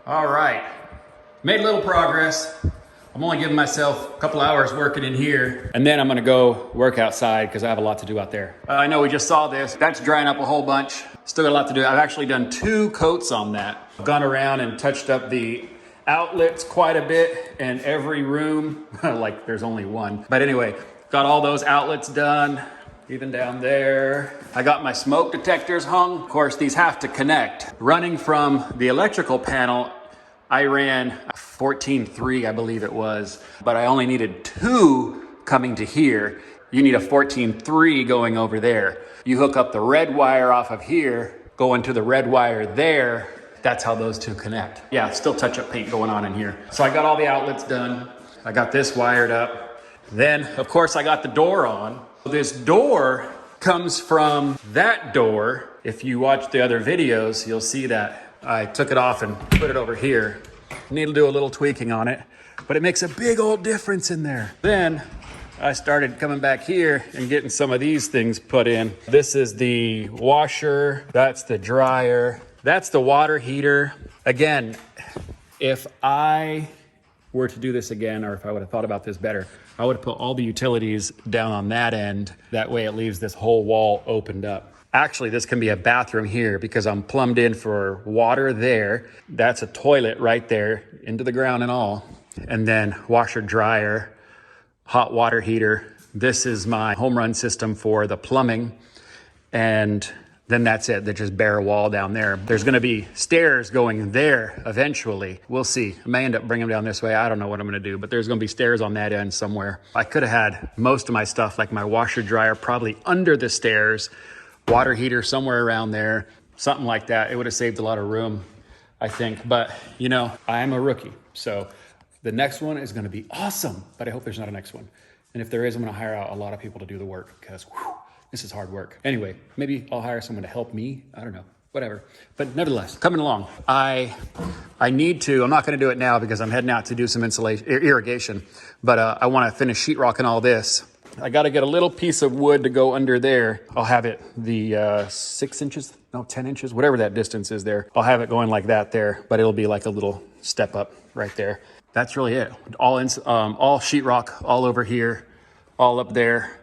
All right, made a little progress. I'm only giving myself a couple hours working in here, and then I'm gonna go work outside because I have a lot to do out there. I know we just saw this. That's drying up a whole bunch. Still got a lot to do. I've actually done 2 coats on that. I've gone around and touched up the outlets quite a bit in every room. Like there's only one. But anyway, got all those outlets done, even down there. I got my smoke detectors hung. Of course, these have to connect. Running from the electrical panel, I ran 14.3, I believe it was, but I only needed 2 coming to here. You need a 14.3 going over there. You hook up the red wire off of here, going to the red wire there. That's how those 2 connect. Yeah, still touch-up paint going on in here. So I got all the outlets done. I got this wired up. Then, of course, I got the door on. This door comes from that door. If you watch the other videos, you'll see that I took it off and put it over here. Need to do a little tweaking on it, but it makes a big old difference in there. Then I started coming back here and getting some of these things put in. This is the washer, that's the dryer, that's the water heater. Again, if I were to do this again, or if I would have thought about this better, I would have put all the utilities down on that end. That way it leaves this whole wall opened up. Actually, this can be a bathroom here because I'm plumbed in for water there. That's a toilet right there, into the ground and all. And then washer, dryer, hot water heater. This is my home run system for the plumbing. And then that's it. They're just bare wall down there. There's gonna be stairs going there eventually. We'll see. I may end up bringing them down this way. I don't know what I'm gonna do, but there's gonna be stairs on that end somewhere. I could have had most of my stuff, like my washer, dryer, probably under the stairs, water heater somewhere around there, something like that. It would have saved a lot of room, I think. But you know, I'm a rookie. So the next one is gonna be awesome, but I hope there's not a next one. And if there is, I'm gonna hire out a lot of people to do the work because this is hard work. Anyway, maybe I'll hire someone to help me. I don't know, whatever. But nevertheless, coming along. I need to, I'm not gonna do it now because I'm heading out to do some insulation, irrigation, but I wanna finish sheetrocking all this. I got to get a little piece of wood to go under there. I'll have it the 6 inches, no, 10 inches, whatever that distance is there. I'll have it going like that there, but it'll be like a little step up right there. That's really it. All sheetrock all over here, all up there.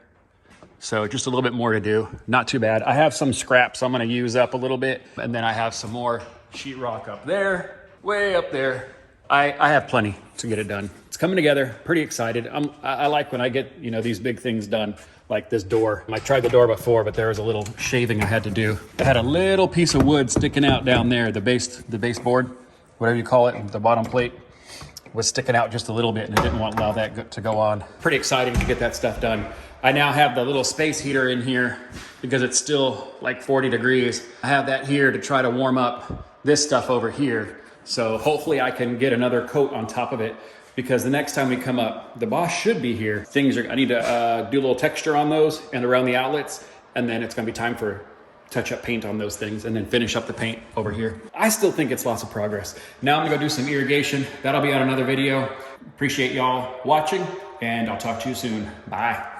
So just a little bit more to do. Not too bad. I have some scraps I'm going to use up a little bit. And then I have some more sheetrock up there, way up there. I have plenty to get it done. It's coming together, pretty excited. I like when I get, you know, these big things done, like this door. I tried the door before, but there was a little shaving I had to do. I had a little piece of wood sticking out down there, the baseboard, whatever you call it, the bottom plate was sticking out just a little bit and I didn't want to allow that to go on. Pretty exciting to get that stuff done. I now have the little space heater in here because it's still like 40 degrees. I have that here to try to warm up this stuff over here. So hopefully I can get another coat on top of it because the next time we come up, the boss should be here. I need to do a little texture on those and around the outlets, and then it's gonna be time for touch-up paint on those things and then finish up the paint over here. I still think it's lots of progress. Now I'm gonna go do some irrigation. That'll be on another video. Appreciate y'all watching, and I'll talk to you soon. Bye.